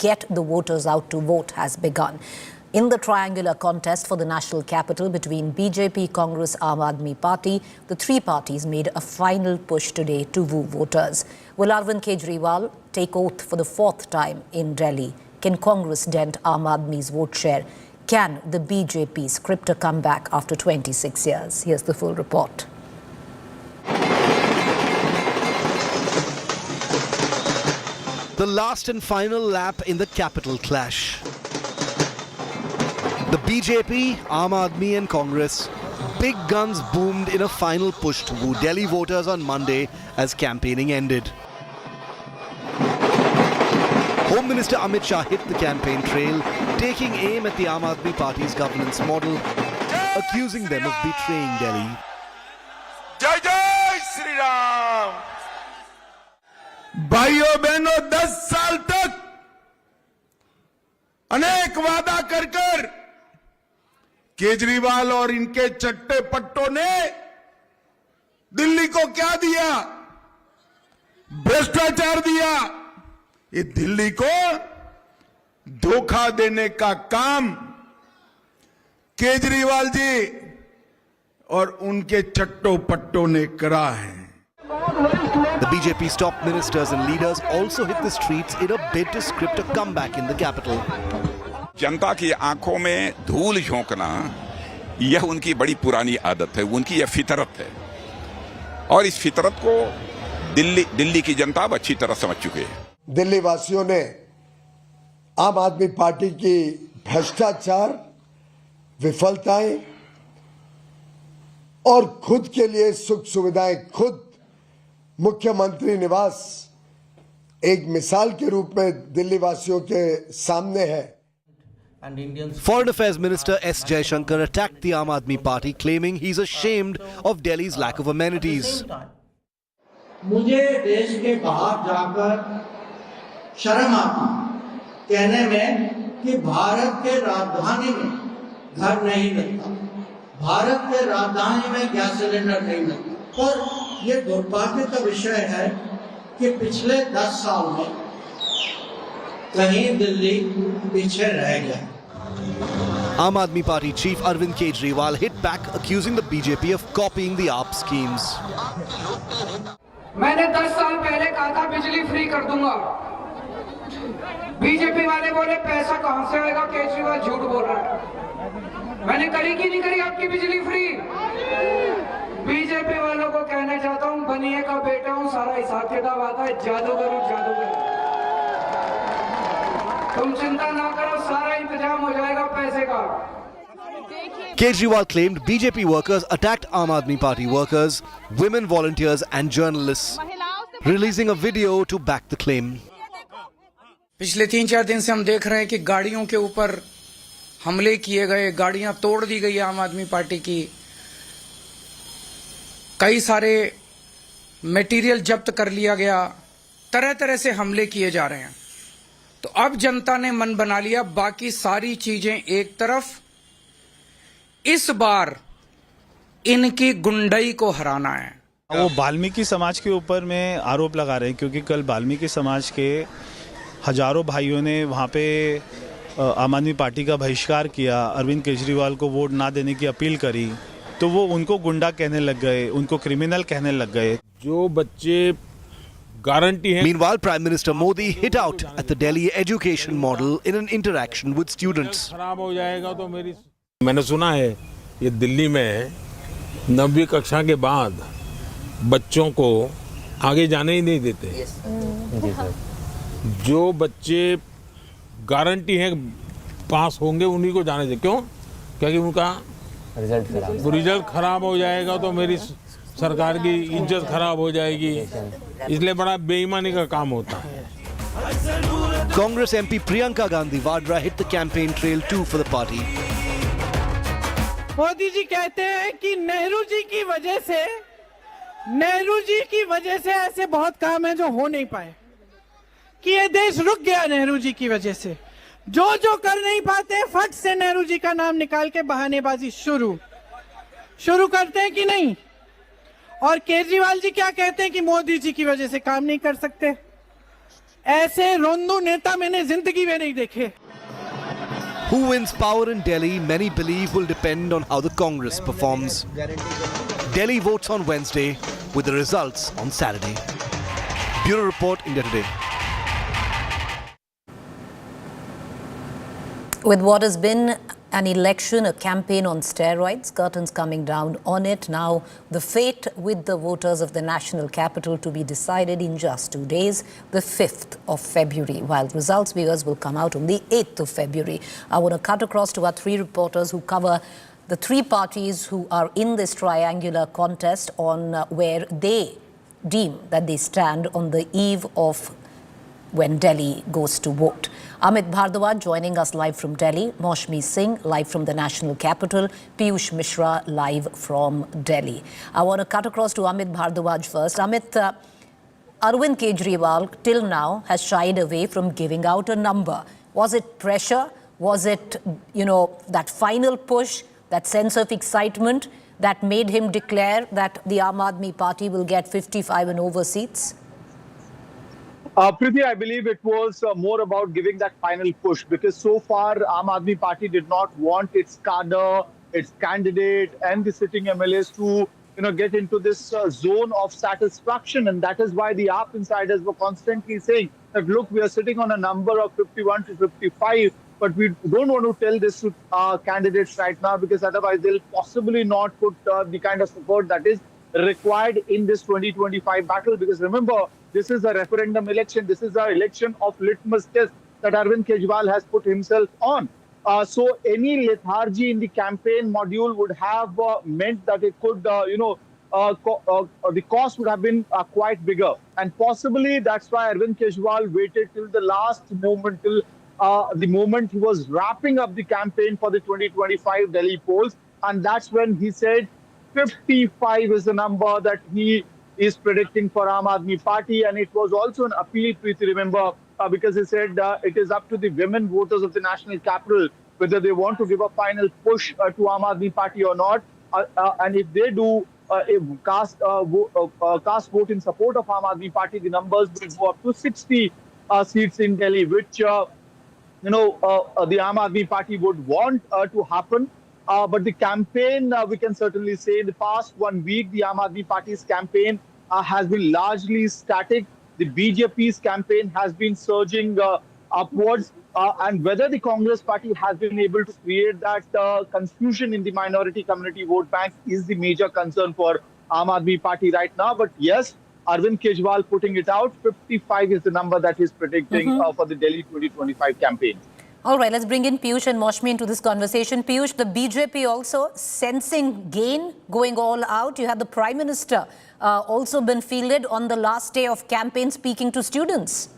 get the voters out to vote has begun. In the triangular contest for the national capital between BJP, Congress, Aam Aadmi Party, the three parties made a final push today to woo voters. Will Arvind Kejriwal take oath for the fourth time in Delhi? Can Congress dent Aam Aadmi's vote share? Can the BJP script a comeback after 26 years? Here's the full report. The last and final lap in the capital clash. The BJP, Aam Aadmi and Congress, big guns boomed in a final push to woo Delhi voters on Monday as campaigning ended. Home Minister Amit Shah hit the campaign trail, taking aim at the Aam Aadmi Party's governance model, accusing them of betraying Delhi. Jai Jai Shri Ram! भाइयों बहनों 10 साल तक अनेक वादा कर कर केजरीवाल और इनके चट्टे पट्टों ने दिल्ली को क्या दिया? भ्रष्टाचार दिया। ये दिल्ली को धोखा देने का काम केजरीवाल जी और उनके चट्टों पट्टों ने करा है। The BJP's top ministers and leaders also hit the streets in a bid to script a comeback in the capital. जनता की आंखों में धूल झोंकना यह उनकी बड़ी पुरानी आदत है, उनकी यह फितरत है और इस फितरत को दिल्ली की जनता अब अच्छी तरह समझ चुके हैं। दिल्ली वासियों ने आम आदमी पार्टी की भ्रष्टाचार, विफलताएं और खुद के लिए सुख सुविधाएं खुद मुख्यमंत्री निवास एक मिसाल के रूप में दिल्ली वासियों के सामने है। Foreign Affairs Minister S. Jaishankar attacked the Aam Aadmi Party, claiming he's ashamed of Delhi's lack of amenities. मुझे देश के बाहर जाकर शर्म आती कहने में कि भारत के राजधानी में घर नहीं मिलता, भारत के राजधानी में गैस सिलेंडर नहीं मिलता। पर यह दुर्भाग्य का विषय है कि पिछले 10 साल में कहीं दिल्ली पीछे रह गया। Aam Aadmi Party chief Arvind Kejriwal hit back, accusing the BJP of copying the AAP schemes. मैंने 10 साल पहले कहा था बिजली फ्री कर दूंगा। बीजेपी वाले बोले पैसा कहां से आएगा, केजरीवाल झूठ बोल रहा है। मैंने करी कि नहीं करी आपकी बिजली फ्री? बीजेपी वालों को कहना चाहता हूं, बनिए का बेटा हूं, सारा हिसाब किताब आता है, जादूगर तुम चिंता ना करो, सारा इंतजाम हो जाएगा पैसे का। Kejriwal claimed BJP workers attacked Aam Aadmi Party workers, women volunteers and journalists, releasing a video to back the claim. पिछले 3-4 दिन से हम देख रहे हैं कि गाड़ियों के ऊपर हमले किए गए, गाड़ियां तोड़ दी गई आम आदमी पार्टी की, कई सारे मटेरियल जब्त कर लिया गया, तरह तरह से हमले किए जा रहे हैं। तो अब जनता ने मन बना लिया, बाकी सारी चीजें एक तरफ, इस बार इनकी गुंडई को हराना है। वो वाल्मीकि समाज के ऊपर में आरोप लगा रहे हैं, क्योंकि कल वाल्मीकि समाज के हजारों भाइयों ने वहाँ पे आम आदमी पार्टी का बहिष्कार किया, अरविंद केजरीवाल को वोट ना देने की अपील करी, तो वो उनको गुंडा कहने लग गए, उनको क्रिमिनल कहने लग गए। जो बच्चे गारंटी है। Meanwhile, Prime Minister Modi hit out at the Delhi education model in an interaction with students. खराब हो जाएगा तो मैंने सुना है ये दिल्ली में 9वीं कक्षा के बाद बच्चों को आगे जाने ही नहीं देते। जो बच्चे गारंटी है पास होंगे उन्हीं को जाने दे। क्यों? क्योंकि उनका रिजल्ट खराब हो जाएगा तो मेरी सरकार की इज्जत खराब हो जाएगी, इसलिए बड़ा बेईमानी का काम होता है। Congress MP Priyanka Gandhi Vadra hit the campaign trail too for the party. Modi ji कहते हैं कि नेहरू जी की वजह से ऐसे बहुत काम है जो हो नहीं पाए, कि ये देश रुक गया नेहरू जी की वजह से। जो कर नहीं पाते फट से नेहरू जी का नाम निकाल के बहानेबाजी शुरू करते हैं कि नहीं। और केजरीवाल जी क्या कहते हैं कि मोदी जी की वजह से काम नहीं कर सकते। ऐसे रोंदू नेता मैंने जिंदगी में नहीं देखे. Who wins power in Delhi, many believe will depend on how the Congress performs. Delhi votes on Wednesday with the results on Saturday. Bureau Report, India Today. With what has been an election, a campaign on steroids, curtains coming down on it. Now, the fate with the voters of the national capital to be decided in just 2 days, the 5th of February, while results, viewers, will come out on the 8th of February. I want to cut across to our three reporters who cover the three parties who are in this triangular contest on where they deem that they stand on the eve of when Delhi goes to vote. Amit Bhardwaj joining us live from Delhi, Maushmi Singh live from the national capital, Piyush Mishra live from Delhi. I want to cut across to Amit Bhardwaj first. Amit, Arvind Kejriwal till now has shied away from giving out a number. Was it pressure? Was it, that final push, that sense of excitement that made him declare that the Aam Aadmi Party will get 55 and over seats? Priti, I believe it was more about giving that final push, because so far Aam Aadmi Party did not want its cadre, its candidate and the sitting MLAs to get into this zone of satisfaction. And that is why the AAP insiders were constantly saying that, look, we are sitting on a number of 51 to 55, but we don't want to tell this to candidates right now, because otherwise they'll possibly not put the kind of support that is required in this 2025 battle. Because remember, this is a referendum election. This is an election of litmus test that Arvind Kejriwal has put himself on. So any lethargy in the campaign module would have meant that it could, the cost would have been quite bigger. And possibly that's why Arvind Kejriwal waited till the last moment, till the moment he was wrapping up the campaign for the 2025 Delhi polls. And that's when he said 55 is the number that he is predicting for Aam Aadmi Party. And it was also an appeal, Preeti, remember, because he said it is up to the women voters of the national capital whether they want to give a final push to Aam Aadmi Party or not. And if they do cast vote in support of Aam Aadmi Party, the numbers will go up to 60 seats in Delhi, which the Aam Aadmi Party would want to happen. But the campaign, we can certainly say, in the past 1 week, the Aam Aadmi Party's campaign has been largely static. The BJP's campaign has been surging upwards. And whether the Congress Party has been able to create that confusion in the minority community vote bank is the major concern for Aam Aadmi Party right now. But yes, Arvind Kejriwal putting it out, 55 is the number that he's predicting for the Delhi 2025 campaign. All right, let's bring in Piyush and Maushmi into this conversation. Piyush, the BJP also sensing gain, going all out. You had the Prime Minister also been fielded on the last day of campaign speaking to students.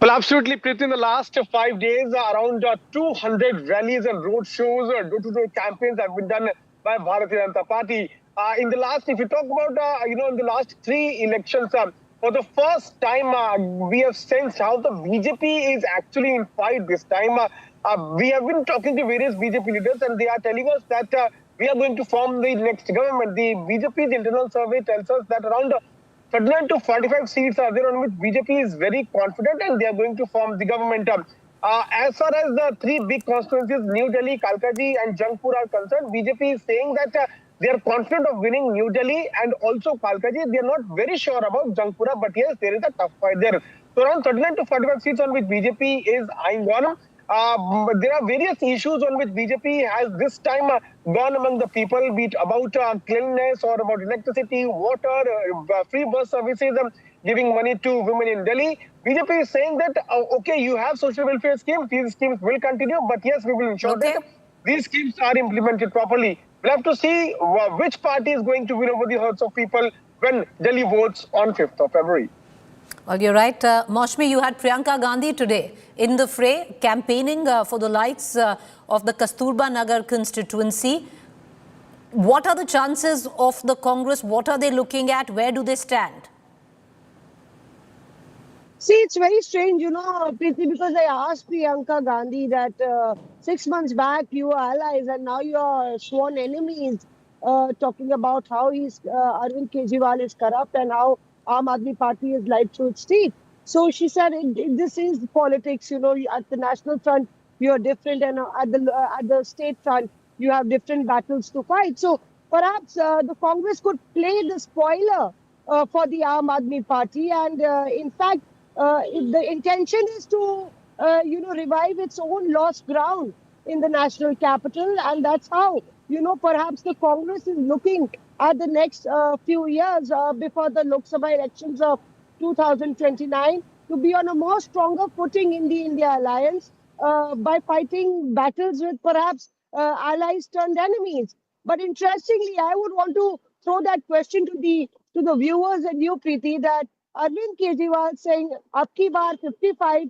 Well, absolutely, Preeti. In the last 5 days, around 200 rallies and road shows, door-to-door campaigns have been done by Bharatiya Janata Party. In the last, if you talk about, in the last 3 elections, for the first time, we have sensed how the BJP is actually in fight this time. We have been talking to various BJP leaders, and they are telling us that we are going to form the next government. The BJP's internal survey tells us that around 39 to 45 seats are there on which BJP is very confident, and they are going to form the government. As far as the 3 big constituencies, New Delhi, Kalkaji and Jangpur are concerned, BJP is saying that they are confident of winning New Delhi and also Kalkaji. They are not very sure about Jangpura, but yes, there is a tough fight there. So around 39 to 45 seats on which BJP is eyeing on. There are various issues on which BJP has this time gone among the people, be it about cleanliness or about electricity, water, free bus services, giving money to women in Delhi. BJP is saying that, okay, you have social welfare schemes, these schemes will continue, but yes, we will ensure that these schemes are implemented properly. We'll have to see which party is going to win over the hearts of people when Delhi votes on 5th of February. Well, you're right. Maushmi, you had Priyanka Gandhi today in the fray, campaigning for the likes of the Kasturba Nagar constituency. What are the chances of the Congress? What are they looking at? Where do they stand? See, it's very strange, Preeti, because I asked Priyanka Gandhi that 6 months back you were allies and now you are sworn enemies, talking about how Arvind Kejriwal is corrupt and how Aam Aadmi Party is lied through its teeth. So she said, this is politics. At the national front, you are different, and at the state front, you have different battles to fight. So perhaps the Congress could play the spoiler for the Aam Aadmi Party, and in fact, if the intention is to, revive its own lost ground in the national capital, and that's how, perhaps the Congress is looking at the next few years before the Lok Sabha elections of 2029 to be on a more stronger footing in the India alliance by fighting battles with perhaps allies turned enemies. But interestingly, I would want to throw that question to the viewers and you, Preeti, that Arvind Kejriwal saying "Abki baar 55,"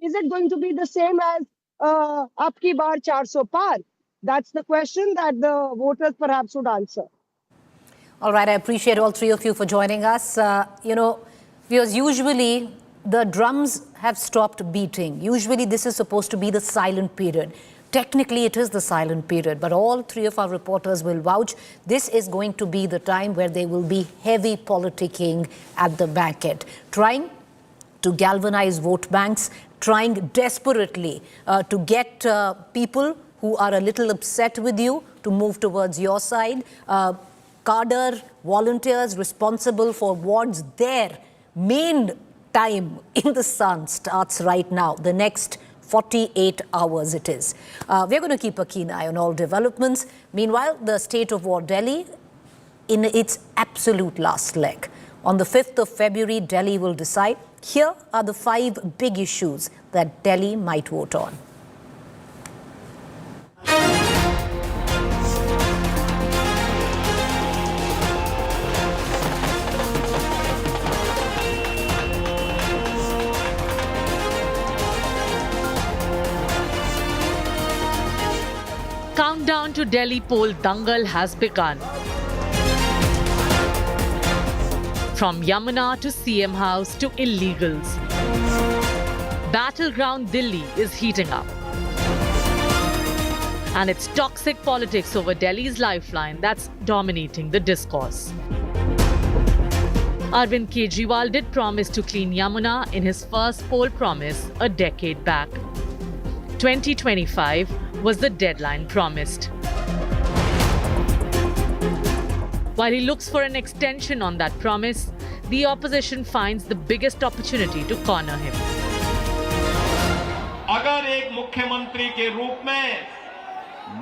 is it going to be the same as "Abki baar 400 par"? That's the question that the voters perhaps would answer. All right, I appreciate all three of you for joining us. Because usually the drums have stopped beating. Usually this is supposed to be the silent period. Technically, it is the silent period, but all three of our reporters will vouch this is going to be the time where there will be heavy politicking at the banquet, trying to galvanize vote banks, trying desperately to get people who are a little upset with you to move towards your side. Cadre, volunteers responsible for wards, their main time in the sun starts right now. The next 48 hours it is. We're going to keep a keen eye on all developments. Meanwhile, the state of war Delhi in its absolute last leg. On the 5th of February, Delhi will decide. Here are the 5 big issues that Delhi might vote on. Countdown to Delhi poll Dangal has begun. From Yamuna to CM House to illegals. Battleground Delhi is heating up. And it's toxic politics over Delhi's lifeline that's dominating the discourse. Arvind Kejriwal did promise to clean Yamuna in his first poll promise a decade back. 2025 was the deadline promised. While he looks for an extension on that promise, the opposition finds the biggest opportunity to corner him. अगर एक मुख्यमंत्री के रूप में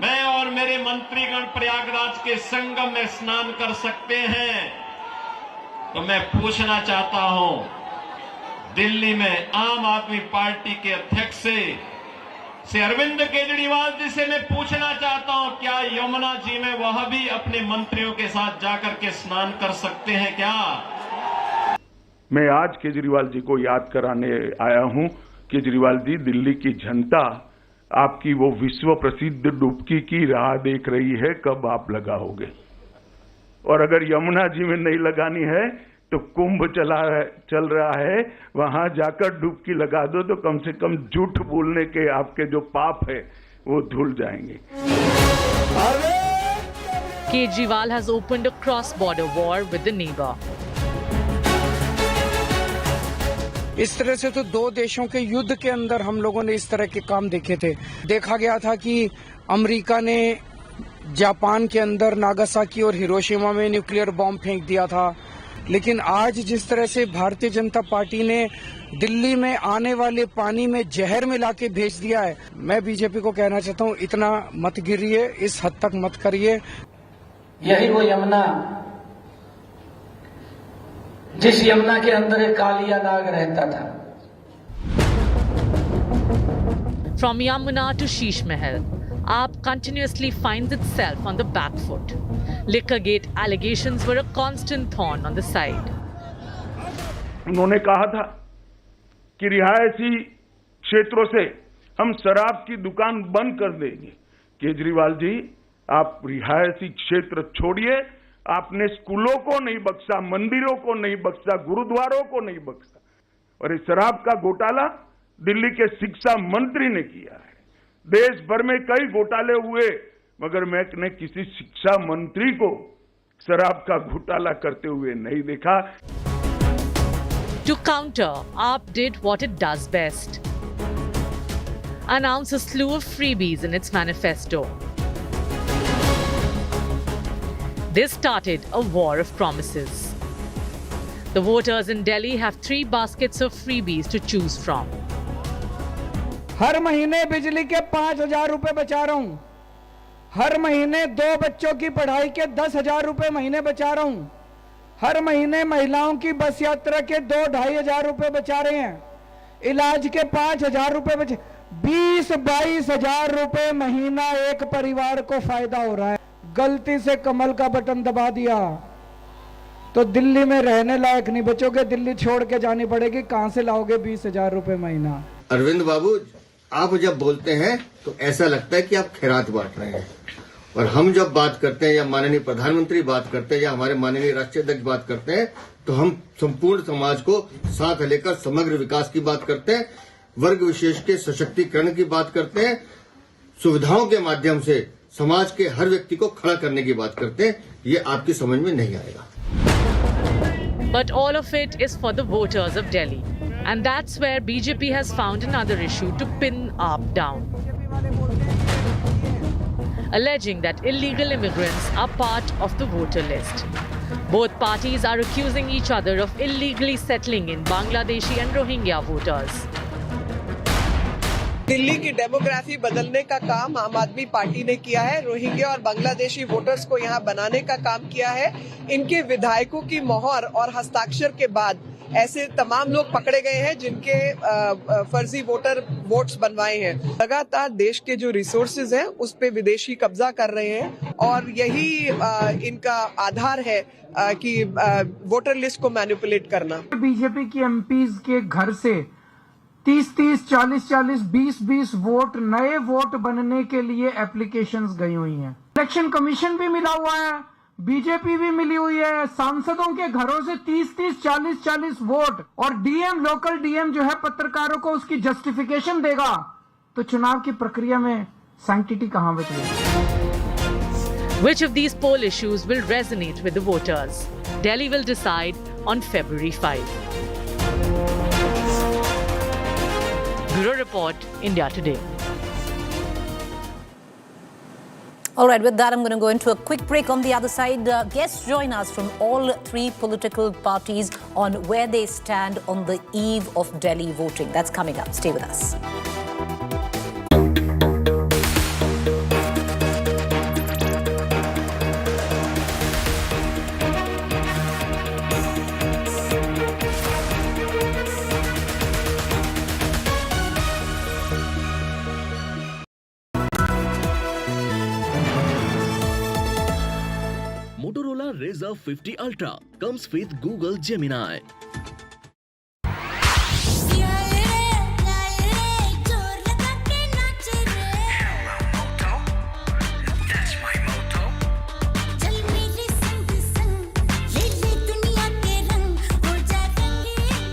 मैं और मेरे मंत्रीगण प्रयागराज के संगम में स्नान कर सकते हैं, तो मैं पूछना चाहता हूं, दिल्ली में आम आदमी पार्टी के अध्यक्ष से अरविंद केजरीवाल जी से मैं पूछना चाहता हूं, क्या यमुना जी में वह भी अपने मंत्रियों के साथ जाकर के स्नान कर सकते हैं क्या? मैं आज केजरीवाल जी को याद कराने आया हूं। केजरीवाल जी, दिल्ली की जनता आपकी वो विश्व प्रसिद्ध डुबकी की राह देख रही है, कब आप लगाओगे? और अगर यमुना जी में नहीं लगानी है तो कुंभ चल रहा है, वहां जाकर डुबकी लगा दो तो कम से कम झूठ बोलने के आपके जो पाप है वो धुल जाएंगे। Kejriwal has opened a cross-border war with the neighbor. इस तरह से तो 2 देशों के युद्ध के अंदर हम लोगों ने इस तरह के काम देखे थे। देखा गया था कि अमेरिका ने जापान के अंदर नागासाकी और हिरोशिमा में न्यूक्लियर बॉम्ब फेंक दिया था, लेकिन आज जिस तरह से भारतीय जनता पार्टी ने दिल्ली में आने वाले पानी में जहर मिला के भेज दिया है, मैं बीजेपी को कहना चाहता हूं, इतना मत गिरिए, इस हद तक मत करिए। यही वो यमुना, जिस यमुना के अंदर एक कालिया नाग रहता था। From Yamuna to Sheesh Mahal, AAP continuously finds itself on the back foot. Liquorgate allegations were a constant thorn on the side. उन्होंने कहा था कि रिहायशी क्षेत्रों से हम शराब की दुकान बंद कर देंगे। केजरीवाल जी, आप रिहायशी क्षेत्र छोड़िए, आपने स्कूलों को नहीं बख्शा, मंदिरों को नहीं बख्शा, गुरुद्वारों को नहीं बख्शा, और इस शराब का घोटाला दिल्ली के शिक्षा मंत्री ने किया है। देश भर में कई घोटाले हुए, मगर मैंने किसी शिक्षा मंत्री को शराब का घोटाला करते हुए नहीं देखा। To counter, AAP did what it does best: announce a slew of freebies in its manifesto. This started a war of promises. The voters in Delhi have 3 baskets of freebies to choose from. हर महीने बिजली के 5,000 रुपए बचा रहा हूं। हर महीने 2 बच्चों की पढ़ाई के 10,000 रुपए महीने बचा रहा हूं। हर महीने महिलाओं की बस यात्रा के 2-2,500 रुपए बचा रहे हैं। इलाज के 5,000 रुपए बचे। 20-22,000 रुपए महीना एक परिवार को फायदा हो रहा है। गलती से कमल का बटन दबा दिया तो दिल्ली में रहने लायक नहीं बचोगे, दिल्ली छोड़ के जानी पड़ेगी। कहां से लाओगे 20,000 रुपए महीना? अरविंद बाबू, आप जब बोलते हैं तो ऐसा लगता है कि आप खैरात बांट रहे हैं, और हम जब बात करते हैं या माननीय प्रधानमंत्री बात करते हैं या हमारे माननीय राष्ट्रीय अध्यक्ष बात करते हैं तो हम संपूर्ण समाज को साथ लेकर समग्र विकास की बात करते हैं, वर्ग विशेष के सशक्तिकरण की बात करते हैं, सुविधाओं के माध्यम से समाज के हर व्यक्ति को खड़ा करने की बात करते हैं। ये आपकी समझ में नहीं आएगा। But all of it is for the voters of Delhi. And that's where BJP has found another issue to pin AAP down, alleging that illegal immigrants are part of the voter list. Both parties are accusing each other of illegally settling in Bangladeshi and Rohingya voters. Delhi की demography बदलने का काम आम आदमी party ने किया है। Rohingya और बांग्लादेशी वोटर्स को यहाँ बनाने का काम किया है। इनके विधायकों की मोहर और हस्ताक्षर के बाद ऐसे तमाम लोग पकड़े गए हैं जिनके फर्जी वोट्स बनवाए हैं। लगातार देश के जो रिसोर्सेज हैं उस पे विदेशी कब्जा कर रहे हैं और यही इनका आधार है कि वोटर लिस्ट को मैनिपुलेट करना। बीजेपी के एमपीज के घर से 30-30, 40-40, 20-20 वोट, नए वोट बनने के लिए एप्लीकेशंस गई हुई हैं। इलेक्शन कमीशन भी मिला हुआ है, बीजेपी भी मिली हुई है। सांसदों के घरों से 30-30, 40-40 वोट, और डीएम, लोकल डीएम जो है पत्रकारों को उसकी जस्टिफिकेशन देगा, तो चुनाव की प्रक्रिया में सैंक्टिटी कहां बच गई? Which of these poll issues will resonate with the voters? Delhi will decide on February 5. Bureau Report, India Today. All right, with that, I'm going to go into a quick break. On the other side, guests join us from all 3 political parties on where they stand on the eve of Delhi voting. That's coming up. Stay with us. Razr 50 Ultra comes with Google Gemini.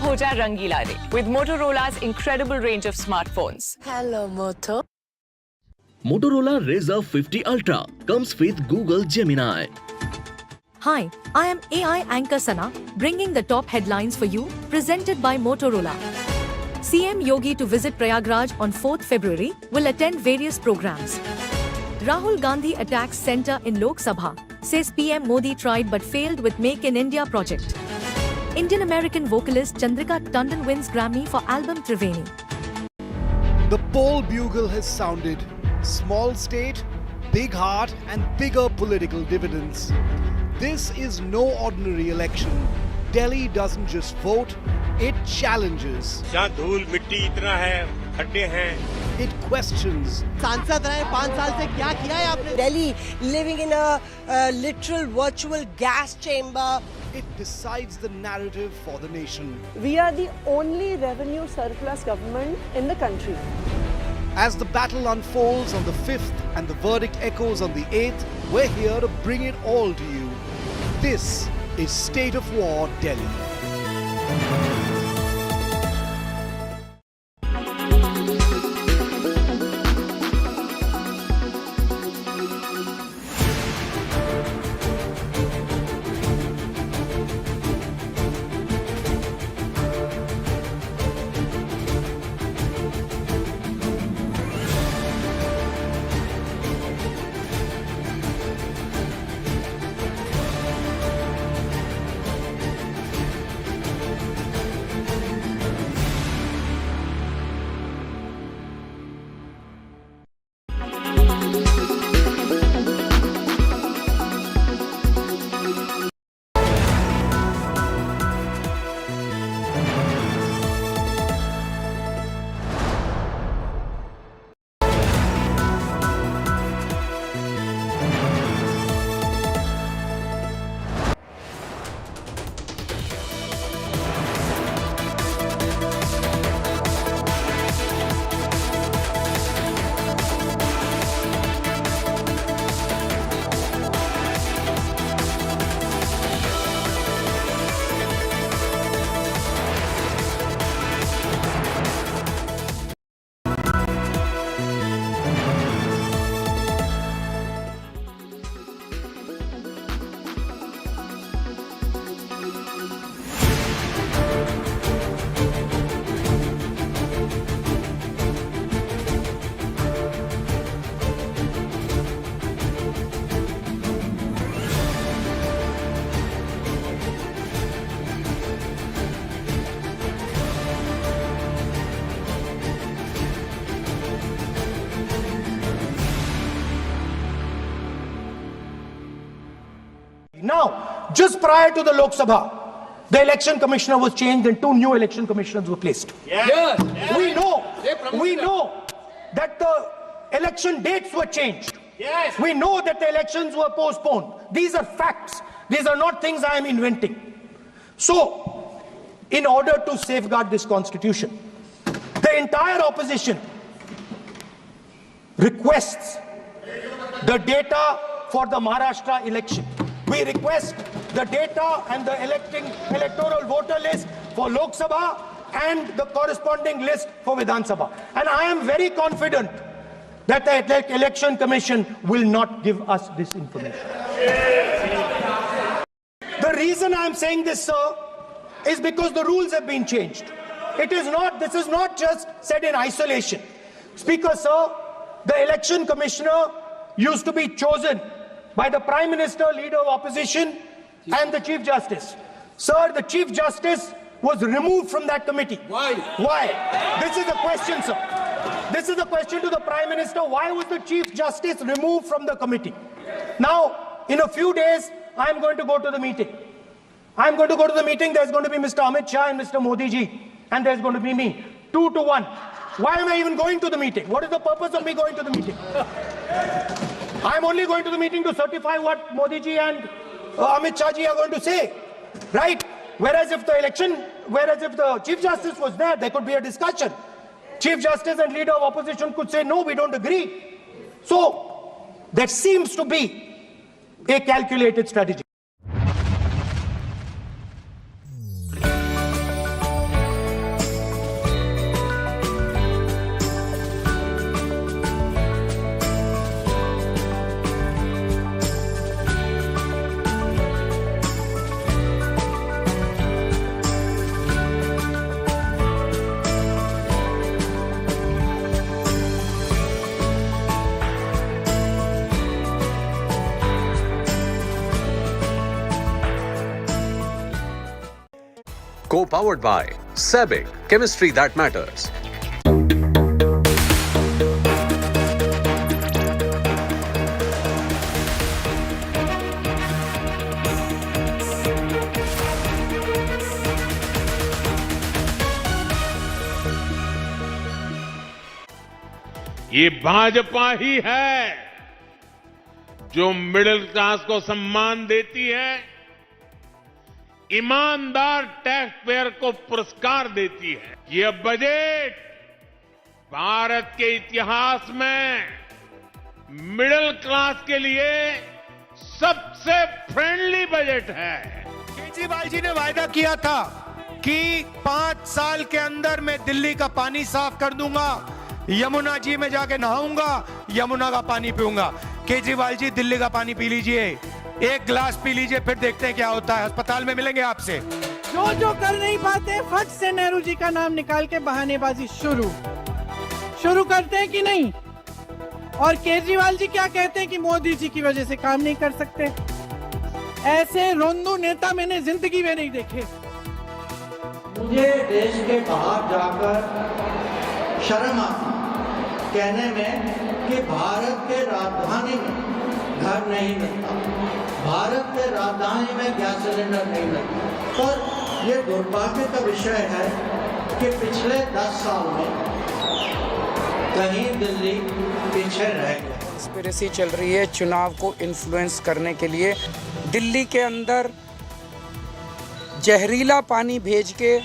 हो जा रंगीला रे with Motorola's incredible range of smartphones. Hello, Moto. Motorola Razr 50 Ultra comes with Google Gemini. Hi, I am AI anchor Sana, bringing the top headlines for you, presented by Motorola. CM Yogi to visit Prayagraj on 4th February will attend various programs. Rahul Gandhi attacks centre in Lok Sabha, says PM Modi tried but failed with Make in India project. Indian-American vocalist Chandrika Tandon wins Grammy for album Triveni. The poll bugle has sounded. Small state, big heart and bigger political dividends. This is no ordinary election. Delhi doesn't just vote, it challenges. जहाँ धूल मिट्टी इतना है, खड्डे हैं. It questions. सांसद रहे 5 साल से क्या किया है आपने? Delhi living in a literal virtual gas chamber. It decides the narrative for the nation. We are the only revenue surplus government in the country. As the battle unfolds on the 5th and the verdict echoes on the 8th, we're here to bring it all to you. This is State of War Delhi. Now, just prior to the Lok Sabha, the election commissioner was changed and 2 new election commissioners were placed. Yes. We know that the election dates were changed. Yes. We know that the elections were postponed. These are facts. These are not things I am inventing. So, in order to safeguard this constitution, the entire opposition requests the data for the Maharashtra election. We request the data and the electoral voter list for Lok Sabha and the corresponding list for Vidhan Sabha. And I am very confident that the Election Commission will not give us this information. The reason I am saying this, sir, is because the rules have been changed. This is not just said in isolation. Speaker, sir, the Election Commissioner used to be chosen by the Prime Minister, Leader of Opposition, and the Chief Justice. Sir, the Chief Justice was removed from that committee. Why? Why? This is a question, sir. This is a question to the Prime Minister. Why was the Chief Justice removed from the committee? Now, in a few days, I am going to go to the meeting. I am going to go to the meeting. There's going to be Mr. Amit Shah and Mr. Modi ji. And there's going to be me. 2 to 1. Why am I even going to the meeting? What is the purpose of me going to the meeting? I'm only going to the meeting to certify what Modi ji and Amit Shah ji are going to say. Right? Whereas if the Chief Justice was there could be a discussion. Chief Justice and Leader of Opposition could say, no, we don't agree. So, that seems to be a calculated strategy. Co-powered by SEBIC, chemistry that matters. ये भाजपा ही है जो middle class को सम्मान देती है, ईमानदार tax payer को पुरस्कार देती है। यह बजट भारत के इतिहास में मिडिल क्लास के लिए सबसे फ्रेंडली बजट है। केजरीवाल जी ने वायदा किया था कि 5 साल के अंदर मैं दिल्ली का पानी साफ कर दूंगा, यमुना जी में जाके नहाऊंगा, यमुना का पानी पीऊंगा। केजरीवाल जी, दिल्ली का पानी पी लीजिए, 1 गिलास पी लीजिए, फिर देखते हैं क्या होता है। अस्पताल में मिलेंगे आपसे। जो कर नहीं पाते फट से नेहरू जी का नाम निकाल के बहानेबाजी शुरू करते हैं कि नहीं। और केजरीवाल जी क्या कहते हैं कि मोदी जी की वजह से काम नहीं कर सकते। ऐसे रोंदू नेता मैंने जिंदगी में नहीं देखे। मुझे देश के बाहर जाकर शर्म आती कहने में कि भारत के राजधानी में घर नहीं मिलता, भारत के राजधानी में गैस सिलेंडर नहीं मिलता। पर यह दुर्भाग्य का विषय है कि पिछले 10 साल में कहीं दिल्ली पीछे रह गया। कंस्पिरेसी चल रही है चुनाव को इन्फ्लुएंस करने के लिए। दिल्ली के अंदर जहरीला पानी भेज के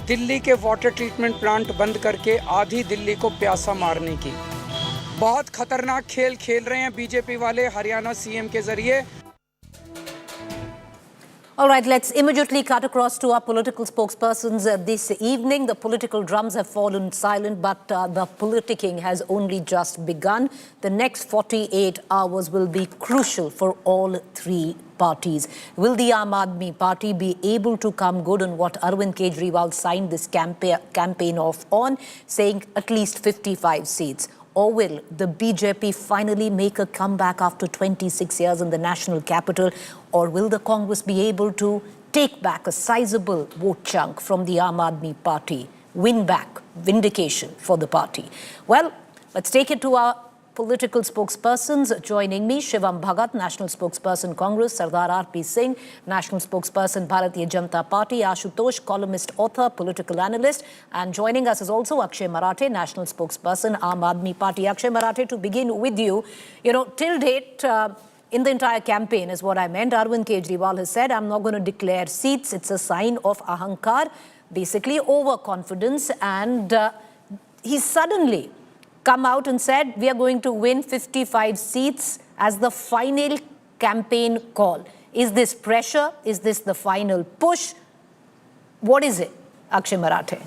दिल्ली के वाटर ट्रीटमेंट प्लांट बंद करके आधी दिल्ली को प्यासा मारने की बहुत खतरनाक खेल खेल रहे हैं बीजेपी वाले हरियाणा सीएम के जरिए। All right, let's immediately cut across to our political spokespersons this evening. The political drums have fallen silent, but the politicking has only just begun. The next 48 hours will be crucial for all 3 parties. Will the Aam Aadmi Party be able to come good on what Arvind Kejriwal signed this campaign off on, saying at least 55 seats? Or will the BJP finally make a comeback after 26 years in the national capital? Or will the Congress be able to take back a sizable vote chunk from the Aam Aadmi Party, win back vindication for the party? Well, let's take it to our political spokespersons joining me. Shivam Bhagat, National Spokesperson Congress, Sardar R.P. Singh, National Spokesperson Bharatiya Janata Party, Ashutosh, columnist, author, political analyst, and joining us is also Akshay Marathe, National Spokesperson, Aam Aadmi Party. Akshay Marathe, to begin with you, till date, in the entire campaign is what I meant, Arvind Kejriwal has said, I'm not going to declare seats. It's a sign of ahankar, basically overconfidence, and he's suddenly come out and said, we are going to win 55 seats as the final campaign call. Is this pressure? Is this the final push? What is it, Akshay Marathe?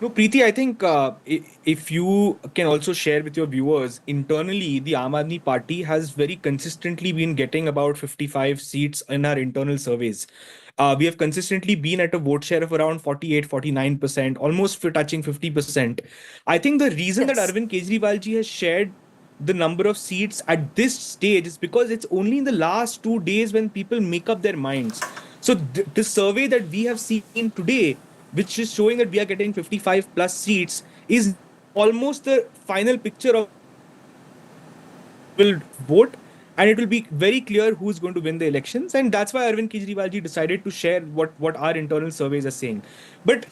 No, Preeti, I think if you can also share with your viewers, internally, the Aam Aadmi Party has very consistently been getting about 55 seats in our internal surveys. We have consistently been at a vote share of around 48, 49%, almost touching 50%. I think the reason that Arvind Kejriwal ji has shared the number of seats at this stage is because it's only in the last 2 days when people make up their minds. So the survey that we have seen today, which is showing that we are getting 55 plus seats, is almost the final picture of will vote, and it will be very clear who's going to win the elections. And that's why Arvind Kejriwal ji decided to share what our internal surveys are saying. But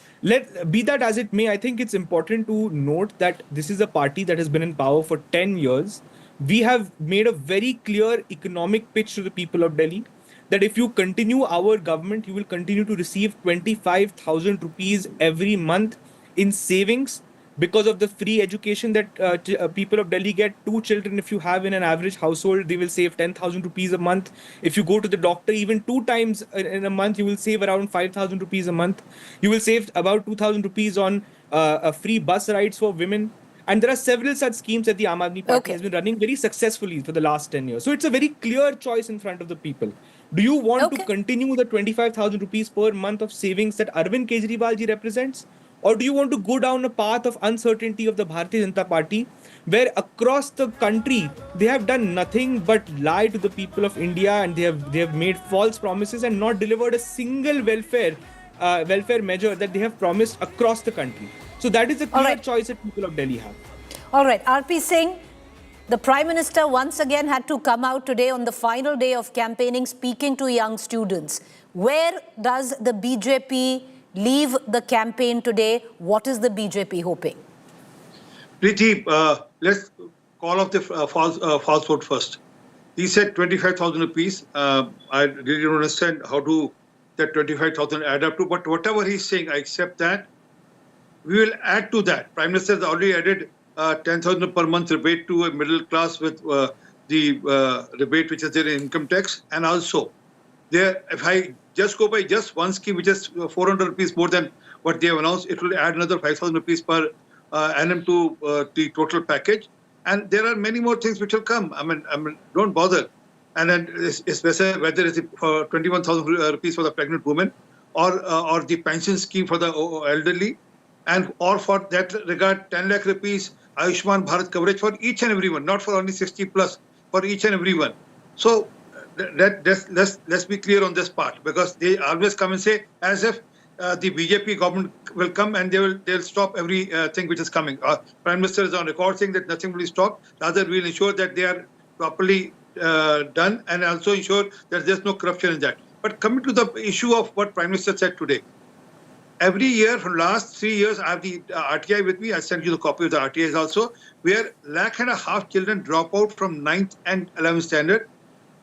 be that as it may, I think it's important to note that this is a party that has been in power for 10 years. We have made a very clear economic pitch to the people of Delhi that if you continue our government, you will continue to receive 25,000 rupees every month in savings because of the free education that people of Delhi get. 2 children, if you have in an average household, they will save 10,000 rupees a month. If you go to the doctor even 2 times in a month, you will save around 5,000 rupees a month. You will save about 2,000 rupees on free bus rides for women. And there are several such schemes that the Aam Aadmi Party has been running very successfully for the last 10 years. So it's a very clear choice in front of the people. Do you want to continue the 25,000 rupees per month of savings that Arvind Kejriwal ji represents? Or do you want to go down a path of uncertainty of the Bharatiya Janata Party, where across the country, they have done nothing but lie to the people of India, and they have made false promises and not delivered a single welfare measure that they have promised across the country. So that is a clear choice that people of Delhi have. All right, R.P. Singh, the Prime Minister once again had to come out today on the final day of campaigning, speaking to young students. Where does the BJP leave the campaign today? What is the BJP hoping? Preeti, let's call off the false vote first. He said 25,000 rupees. I really don't understand how to that 25,000 add up to, but whatever he's saying, I accept that. We will add to that. Prime Minister has already added 10,000 per month rebate to a middle class with the rebate which is there in income tax. And also, if I just go by just one scheme, which is 400 rupees more than what they have announced, it will add another 5,000 rupees per annum to the total package. And there are many more things which will come. I mean, don't bother. And then especially whether it's 21,000 rupees for the pregnant woman or the pension scheme for the elderly, and or for that regard 10 lakh rupees Ayushman Bharat coverage for each and everyone, not for only 60 plus, for each and everyone. So let's be clear on this part, because they always come and say as if the BJP government will come and they'll stop everything which is coming. Prime Minister is on record saying that nothing will be stopped. Rather, we'll ensure that they are properly done, and also ensure that there's no corruption in that. But coming to the issue of what Prime Minister said today, every year for the last 3 years, I have the RTI with me. I sent you the copy of the RTIs also, where 1.5 lakh children drop out from 9th and 11th standard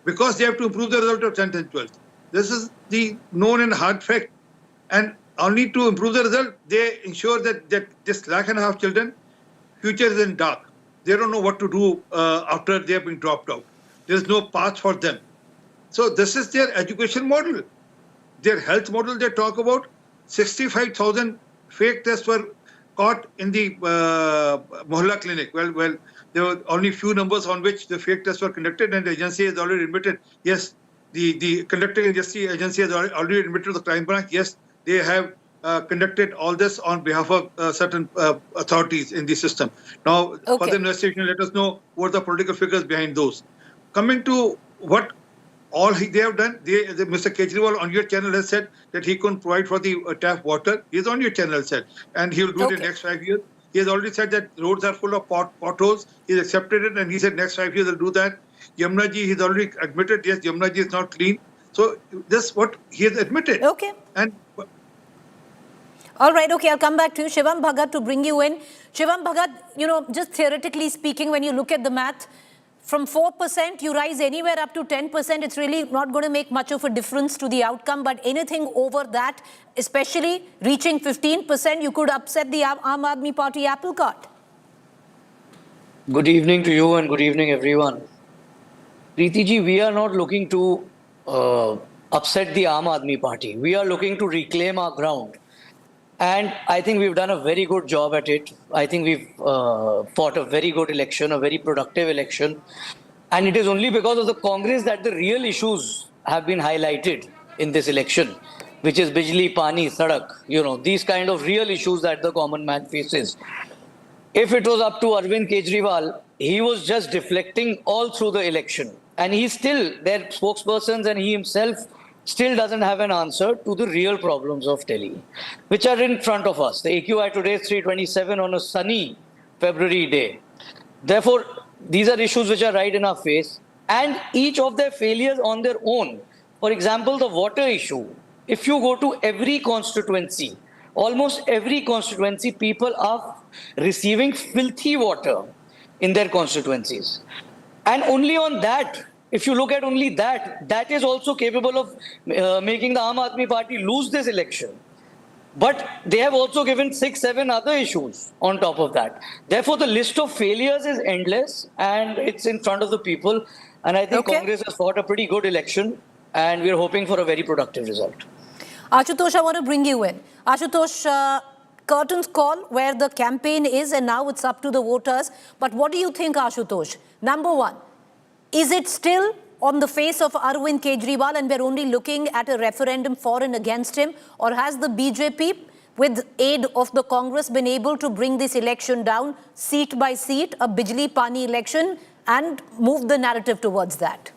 because they have to improve the result of 10th and 12th. This is the known and hard fact. And only to improve the result, they ensure that this 1.5 lakh children, future is in dark. They don't know what to do after they have been dropped out. There is no path for them. So this is their education model. Their health model they talk about. 65,000 fake tests were caught in the Mohalla clinic. Well, there were only few numbers on which the fake tests were conducted, and the agency has already admitted, yes, the conducting agency has already admitted to the crime branch, yes, they have conducted all this on behalf of certain authorities in the system. Now, for the investigation, let us know what the political figures behind those. Coming to what all they have done, Mr. Kejriwal on your channel has said that he couldn't provide for the tap water. He's on your channel said, and he will do it in the next 5 years. He has already said that roads are full of potholes. He's accepted it, and he said next 5 years he'll do that. Yamuna ji, he's already admitted, yes, Yamuna ji is not clean. So this what he has admitted. Okay. And all right, okay, I'll come back to you. Shivam Bhagat, to bring you in. Shivam Bhagat, just theoretically speaking, when you look at the math, from 4%, you rise anywhere up to 10%. It's really not going to make much of a difference to the outcome. But anything over that, especially reaching 15%, you could upset the Aam Aadmi Party apple cart. Good evening to you and good evening, everyone. Preeti ji, we are not looking to upset the Aam Aadmi Party. We are looking to reclaim our ground. And I think we've done a very good job at it. I think we've fought a very good election, a very productive election. And it is only because of the Congress that the real issues have been highlighted in this election, which is Bijli, Pani, Sadak, these kind of real issues that the common man faces. If it was up to Arvind Kejriwal, he was just deflecting all through the election. And he's still, their spokespersons and he himself still doesn't have an answer to the real problems of Delhi, which are in front of us. The AQI today is 327 on a sunny February day. Therefore, these are issues which are right in our face, and each of their failures on their own. For example, the water issue. If you go to every constituency, almost every constituency, people are receiving filthy water in their constituencies. And only on that, if you look at only that, that is also capable of making the Aam Aadmi Party lose this election. But they have also given 6-7 other issues on top of that. Therefore, the list of failures is endless and it's in front of the people. And I think Congress has fought a pretty good election and we're hoping for a very productive result. Ashutosh, I want to bring you in. Ashutosh, curtains call where the campaign is and now it's up to the voters. But what do you think, Ashutosh? Number one, is it still on the face of Arvind Kejriwal and we're only looking at a referendum for and against him? Or has the BJP, with aid of the Congress, been able to bring this election down seat by seat, a Bijli Pani election, and move the narrative towards that?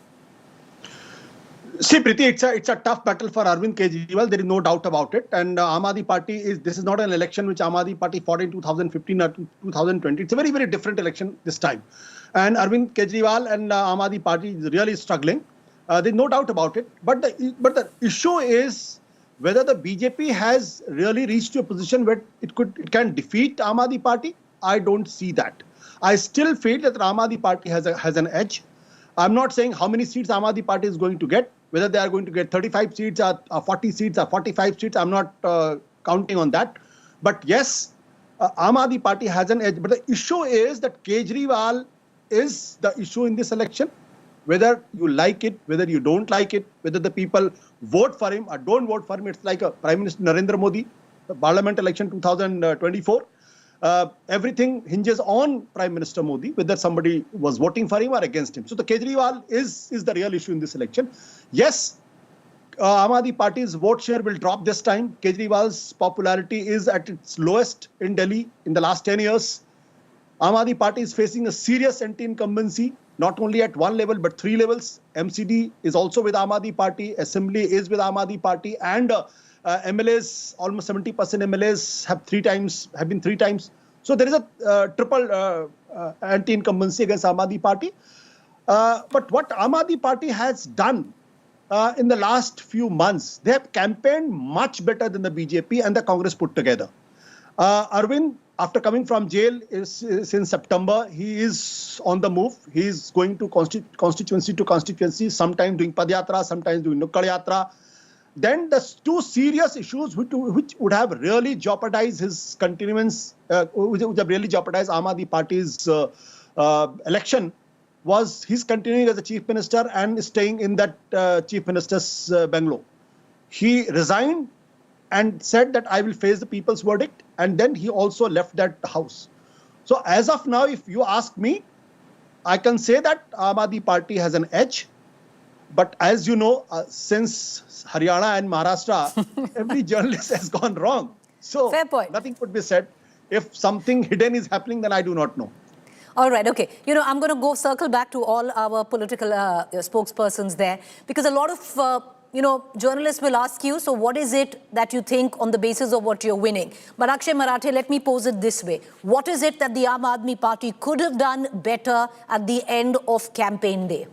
See, Preeti, it's a tough battle for Arvind Kejriwal. There is no doubt about it. And Aam Aadmi Party this is not an election which Aam Aadmi Party fought in 2015 or 2020. It's a very, very different election this time. And Arvind Kejriwal and Aam Aadmi Party is really struggling. There's no doubt about it. But the issue is whether the BJP has really reached to a position where it can defeat Aam Aadmi Party. I don't see that. I still feel that Aam Aadmi Party has an edge. I'm not saying how many seats Aam Aadmi Party is going to get, whether they are going to get 35 seats or 40 seats or 45 seats. I'm not counting on that. But yes, Aam Aadmi Party has an edge. But the issue is that Kejriwal is the issue in this election. Whether you like it, whether you don't like it, whether the people vote for him or don't vote for him, it's like a Prime Minister Narendra Modi, the Parliament election 2024. Everything hinges on Prime Minister Modi, whether somebody was voting for him or against him. So the Kejriwal is the real issue in this election. Yes, Aam Aadmi Party's vote share will drop this time. Kejriwal's popularity is at its lowest in Delhi in the last 10 years. Aam Aadmi Party is facing a serious anti-incumbency, not only at one level, but 3 levels. MCD is also with Aam Aadmi Party, Assembly is with Aam Aadmi Party, and MLAs, almost 70% MLAs have been three times. So there is a triple anti-incumbency against Aam Aadmi Party. But what Aam Aadmi Party has done in the last few months, they have campaigned much better than the BJP and the Congress put together. Arvind, after coming from jail since September, he is on the move. He is going to constituency to constituency, sometimes doing Padyatra, sometimes doing Nukkad Yatra. Then the two serious issues which would have really jeopardized his continuance, which have really jeopardized Aam Aadmi Party's election, was his continuing as a chief minister and staying in that chief minister's bungalow. He resigned and said that I will face the people's verdict, and then he also left that house. So as of now, if you ask me, I can say that Aam Aadmi Party has an edge. But as you know, since Haryana and Maharashtra, every journalist has gone wrong. So fair point. Nothing could be said. If something hidden is happening, then I do not know. All right, okay. I'm going to circle back to all our political spokespersons there, because a lot of journalists will ask you, so what is it that you think on the basis of what you're winning? But Akshay Marathe, let me pose it this way. What is it that the Aam Aadmi Party could have done better at the end of campaign day?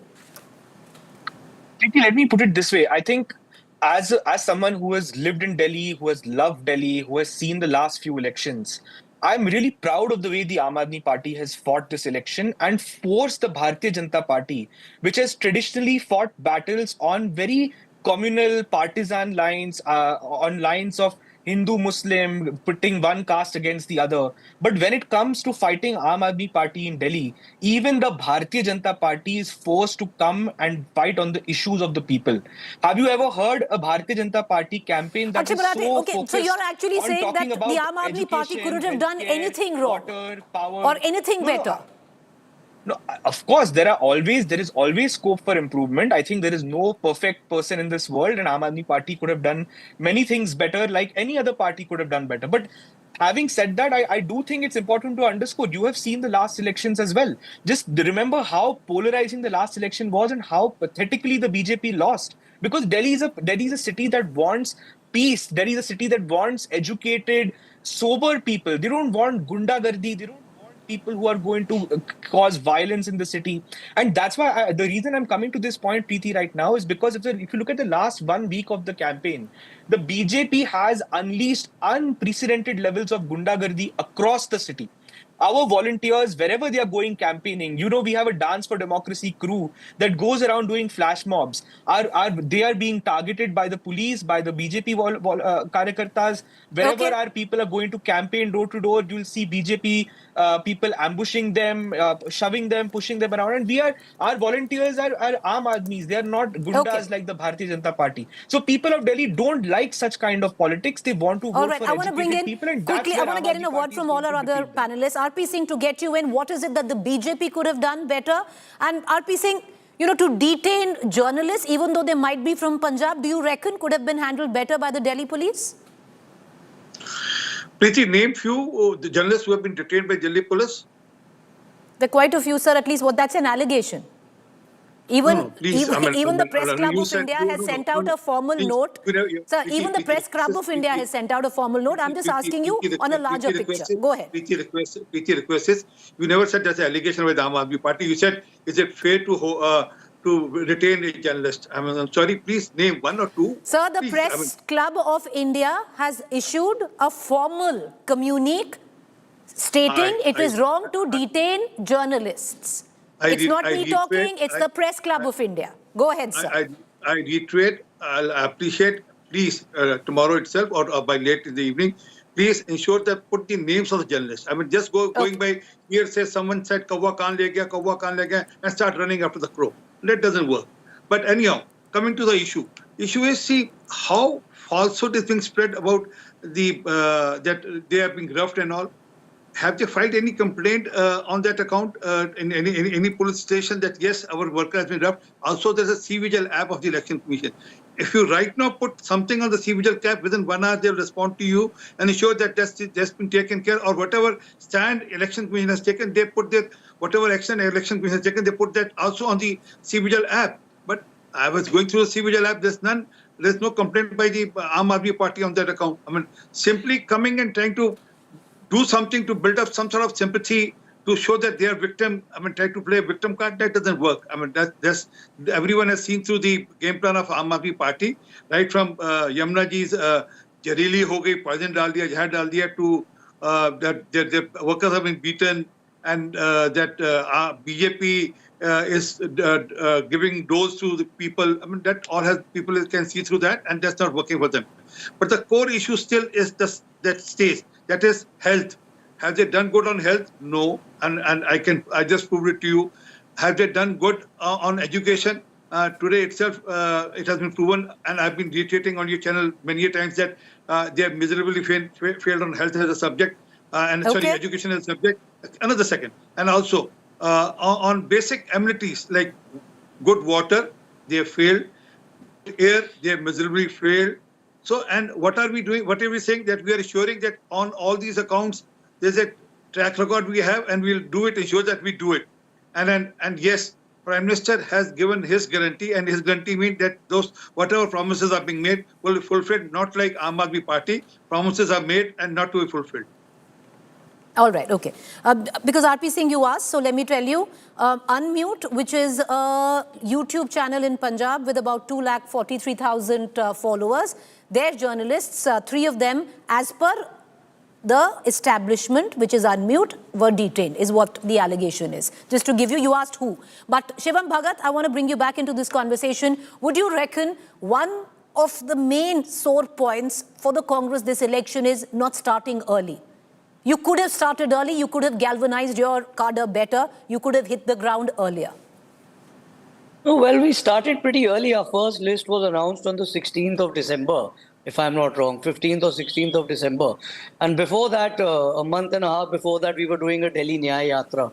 Let me put it this way. I think as someone who has lived in Delhi, who has loved Delhi, who has seen the last few elections, I'm really proud of the way the Aam Aadmi Party has fought this election and forced the Bharatiya Janata Party, which has traditionally fought battles on very communal, partisan lines, on lines of Hindu-Muslim, putting one caste against the other. But when it comes to fighting Aam Aadmi Party in Delhi, even the Bharatiya Janata Party is forced to come and fight on the issues of the people. Have you ever heard a Bharatiya Janata Party campaign that is so focused so you're actually saying that the Aam Aadmi Party couldn't have done anything wrong or anything better? No, of course, there is always scope for improvement. I think there is no perfect person in this world, and Aam Aadmi Party could have done many things better, like any other party could have done better. But having said that, I do think it's important to underscore, you have seen the last elections as well. Just remember how polarizing the last election was and how pathetically the BJP lost. Because Delhi is a city that wants peace. Delhi is a city that wants educated, sober people. They don't want gundagardi. They don't people who are going to cause violence in the city. And that's why the reason I'm coming to this point, Preeti, right now is because if you look at the last 1 week of the campaign, the BJP has unleashed unprecedented levels of gundagardi across the city. Our volunteers, wherever they are going campaigning, we have a Dance for Democracy crew that goes around doing flash mobs. They are being targeted by the police, by the BJP karyakartas. Wherever our people are going to campaign door to door, you'll see BJP people ambushing them, shoving them, pushing them around. And our volunteers are Aam Aadmis. They are not gundas like the Bharatiya Janata Party. So people of Delhi don't like such kind of politics. They want to vote for educated people. And quickly, I want to get in a word from all our other panelists. RP Singh, to get you in, what is it that the BJP could have done better? And RP Singh, to detain journalists, even though they might be from Punjab, do you reckon could have been handled better by the Delhi police? Preeti, name few the journalists who have been detained by Delhi police. There are quite a few, sir. At least that's an allegation. Even the Press Club of India has sent out a formal note. Sir, even the Press Club of India has sent out a formal note. I'm just asking you on a larger picture. Go ahead. Preeti request is, you never said that's an allegation by the Aam Aadmi Party. You said, is it fair to retain a journalist? I'm sorry, please name one or two. Sir, the Press Club of India has issued a formal communique stating it is wrong to detain journalists. It's not me talking, it's the Press Club of India. Go ahead, sir. I reiterate, I'll appreciate, please, tomorrow itself or by late in the evening, please ensure that put the names of the journalists. Just going by here, say someone said, Kawwa Khan le gaya, and start running after the crow. That doesn't work. But anyhow, coming to the issue. Issue is, see, how falsehood is being spread about that they are being roughed and all. Have they filed any complaint on that account in any police station that yes, our worker has been roughed? Also, there's a C-Vigil app of the Election Commission. If you right now put something on the C-Vigil app, within 1 hour they'll respond to you and ensure that that's been taken care, or whatever stand Election Commission has taken, they put that, whatever action Election Commission has taken, they put that also on the C-Vigil app. But I was going through the C-Vigil app, there's no complaint by the Aam Aadmi Party on that account. Simply coming and trying to do something to build up some sort of sympathy to show that they are victim. Try to play a victim card. That doesn't work. That's everyone has seen through the game plan of Aam Aadmi Party, right from Yamuna ji's Jarili ho gayi, poison dal diya, zahar dal diya, to that their workers have been beaten, and that BJP is giving dose to the people. That all has people can see through that, and that's not working for them. But the core issue still is that stays. That is health. Have they done good on health? No. And I just proved it to you. Have they done good on education? Today itself, it has been proven, and I've been reiterating on your channel many a times that they have miserably failed on health as a subject, sorry, education as a subject. Another second. And also, on basic amenities like good water, they have failed. Air, they have miserably failed. So, and what are we doing? What are we saying? That we are assuring that on all these accounts, there's a track record we have, and we'll do it, ensure that we do it. And yes, Prime Minister has given his guarantee, and his guarantee means that those whatever promises are being made will be fulfilled, not like Aam Aadmi Party. Promises are made and not to be fulfilled. All right, okay. Because RP Singh, you asked, so let me tell you. Unmute, which is a YouTube channel in Punjab with about 2,43,000 followers. Their journalists, three of them, as per the establishment, which is Unmute, were detained, is what the allegation is. Just to give you, you asked who. But Shivam Bhagat, I want to bring you back into this conversation. Would you reckon one of the main sore points for the Congress this election is not starting early? You could have started early, you could have galvanized your cadre better, you could have hit the ground earlier. Oh, well, we started pretty early. Our first list was announced on the 16th of December, if I'm not wrong, 15th or 16th of December. And before that, a month and a half before that, we were doing a Delhi Nyaya Yatra.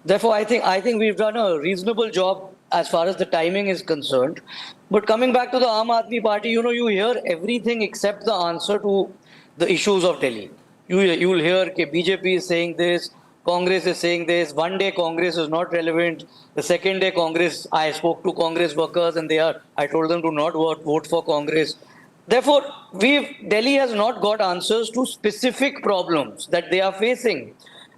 Therefore, I think we've done a reasonable job as far as the timing is concerned. But coming back to the Aam Aadmi Party, you hear everything except the answer to the issues of Delhi. You'll hear that BJP is saying this, Congress is saying this. One day Congress is not relevant. The second day Congress, I spoke to Congress workers and I told them to not vote for Congress. Therefore, Delhi has not got answers to specific problems that they are facing.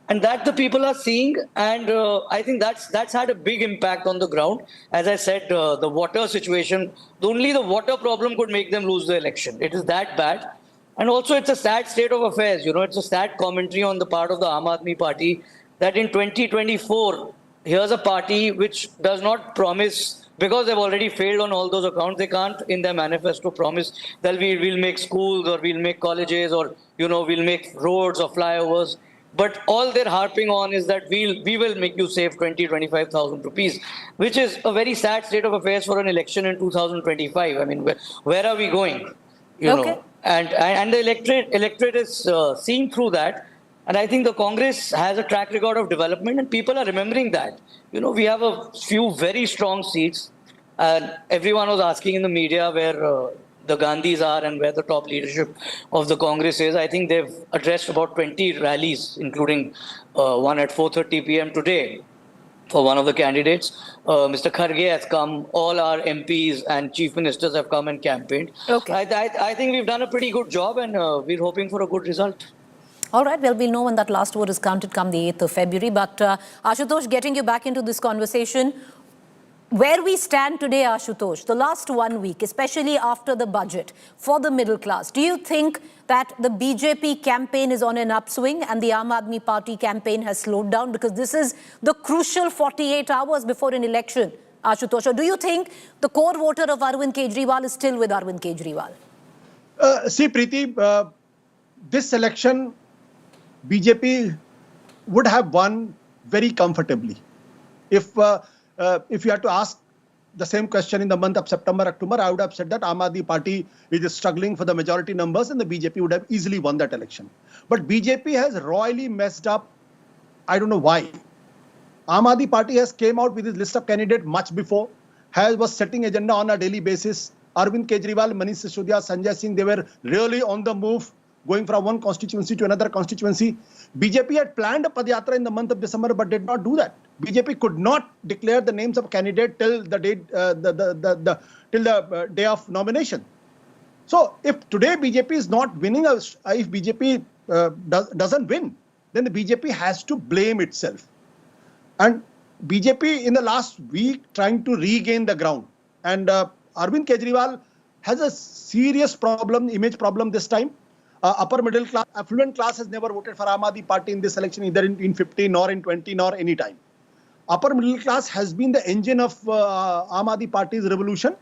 And that the people are seeing, and I think that's had a big impact on the ground. As I said, the water situation, only the water problem could make them lose the election. It is that bad. And also, it's a sad state of affairs. It's a sad commentary on the part of the Aam Aadmi Party that in 2024, here's a party which does not promise, because they've already failed on all those accounts, they can't in their manifesto promise that we'll make schools or we'll make colleges or, we'll make roads or flyovers. But all they're harping on is that we will make you save 25,000 rupees, which is a very sad state of affairs for an election in 2025. I mean, where are we going? Okay. And the electorate is seeing through that. And I think the Congress has a track record of development and people are remembering that. We have a few very strong seats. And everyone was asking in the media where the Gandhis are and where the top leadership of the Congress is. I think they've addressed about 20 rallies, including one at 4:30 p.m. today for one of the candidates. Mr. Kharge has come, all our MPs and chief ministers have come and campaigned. Okay. I think we've done a pretty good job and we're hoping for a good result. All right, well, we'll know when that last vote is counted come the 8th of February. But Ashutosh, getting you back into this conversation, where we stand today, Ashutosh, the last 1 week, especially after the budget for the middle class, do you think that the BJP campaign is on an upswing and the Aam Aadmi Party campaign has slowed down? Because this is the crucial 48 hours before an election, Ashutosh. Or do you think the core voter of Arvind Kejriwal is still with Arvind Kejriwal? See, Preeti, this election, BJP would have won very comfortably. If you had to ask the same question in the month of September, October, I would have said that Aam Aadmi Party is struggling for the majority numbers and the BJP would have easily won that election. But BJP has royally messed up. I don't know why. Aam Aadmi Party has came out with his list of candidates much before, was setting agenda on a daily basis. Arvind Kejriwal, Manish Sisodia, Sanjay Singh, they were really on the move, going from one constituency to another constituency. BJP had planned a Padyatra in the month of December, but did not do that. BJP could not declare the names of candidate till the day of nomination. So, if today BJP is not winning, if BJP doesn't win, then the BJP has to blame itself. And BJP in the last week trying to regain the ground. And Arvind Kejriwal has a serious problem, image problem this time. Upper middle class, affluent class has never voted for Aam Aadmi Party in this election, either in 15 nor in 20 nor any time. Upper middle class has been the engine of Aam Aadmi Party's revolution.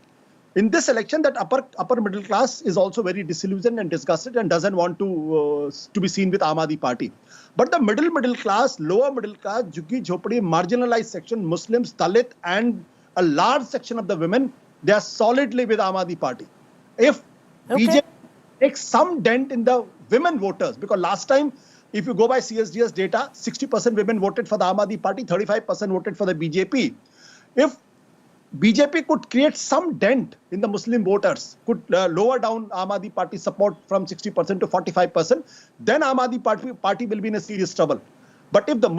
In this election, that upper middle class is also very disillusioned and disgusted and doesn't want to be seen with Aam Aadmi Party. But the middle class, lower middle class, Jhuggi Jhopadi, marginalized section, Muslims, Dalit, and a large section of the women, they are solidly with Aam Aadmi Party. If BJP takes some dent in the women voters, because last time, if you go by CSDS data, 60% women voted for the Aam Aadmi Party, 35% voted for the BJP. If BJP could create some dent in the Muslim voters, could lower down Aam Aadmi Party support from 60% to 45%, then Aam Aadmi Party will be in a serious trouble. But if the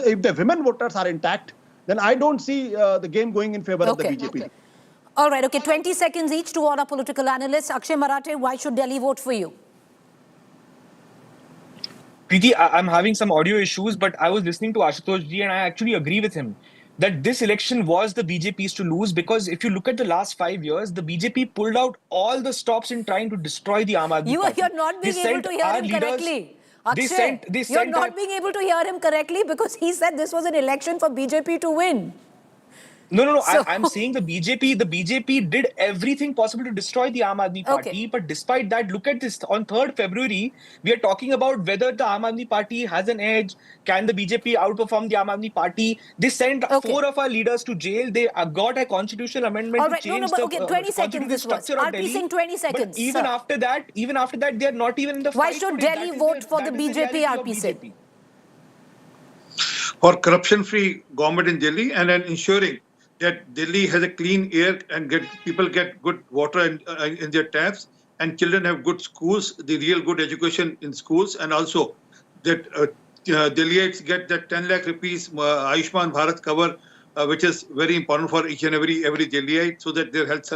if the women voters are intact, then I don't see the game going in favor of the BJP. Okay. All right, okay, 20 seconds each to all our political analysts. Akshay Marathe, why should Delhi vote for you? Preeti, I'm having some audio issues, but I was listening to Ashutosh ji and I actually agree with him that this election was the BJP's to lose, because if you look at the last 5 years, the BJP pulled out all the stops in trying to destroy the Aam Aadmi Party. You're not being able to hear him correctly. Akshay, you're not being able to hear him correctly because he said this was an election for BJP to win. No. I'm saying the BJP did everything possible to destroy the Aam Aadmi Party. Okay. But despite that, look at this. On 3rd February, we are talking about whether the Aam Aadmi Party has an edge. Can the BJP outperform the Aam Aadmi Party? They sent 4 of our leaders to jail. They got a constitutional amendment All right, to change the 20 seconds this was. structure of RP Delhi. Singh, 20 seconds. But even after that, they are not even in the Why fight. should Delhi vote for the BJP, RP Singh? For corruption-free government in Delhi and then ensuring that Delhi has a clean air and people get good water in their taps, and children have good schools, the real good education in schools, and also that Delhiites get that 10 lakh rupees Ayushman Bharat cover, which is very important for each and every Delhiite, so that their health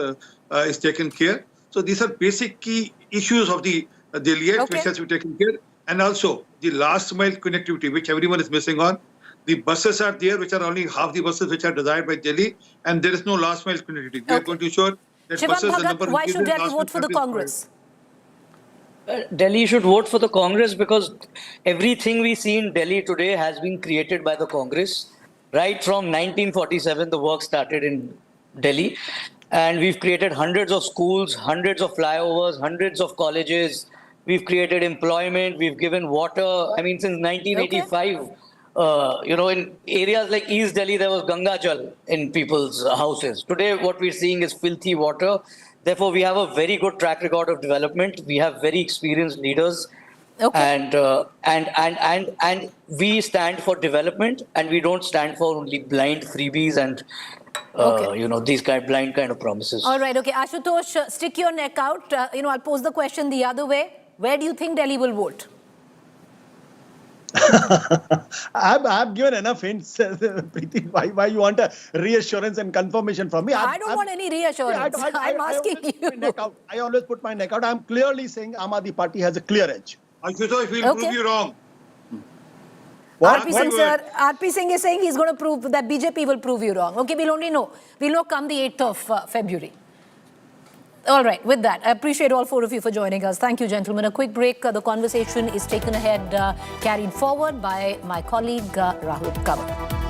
is taken care. So these are basic key issues of the Delhiites which has to be taken care, and also the last mile connectivity, which everyone is missing on. The buses are there, which are only half the buses which are desired by Delhi, and there is no last mile connectivity. We are going to ensure that Shivam buses, the Bhagat, number why should Delhi vote for the Congress? Delhi should vote for the Congress because everything we see in Delhi today has been created by the Congress. Right from 1947, the work started in Delhi. And we've created hundreds of schools, hundreds of flyovers, hundreds of colleges. We've created employment. We've given water. I mean, since 1985, in areas like East Delhi, there was Ganga Jal in people's houses. Today, what we're seeing is filthy water. Therefore, we have a very good track record of development. We have very experienced leaders. And we stand for development, and we don't stand for only blind freebies and these blind kind of promises. All right, okay. Ashutosh, stick your neck out. I'll pose the question the other way. Where do you think Delhi will vote? I've given enough hints, Preeti. Why you want a reassurance and confirmation from me? I don't want any reassurance. I'm asking you. I always put my neck out. I'm clearly saying Aam Aadmi Party has a clear edge. Ashutosh will prove you wrong. RP Singh is saying he's going to prove that BJP will prove you wrong. Okay, we'll only know. We'll know come the 8th of February. All right, with that, I appreciate all 4 of you for joining us. Thank you, gentlemen. A quick break. The conversation is taken ahead, carried forward by my colleague, Rahul Kaval.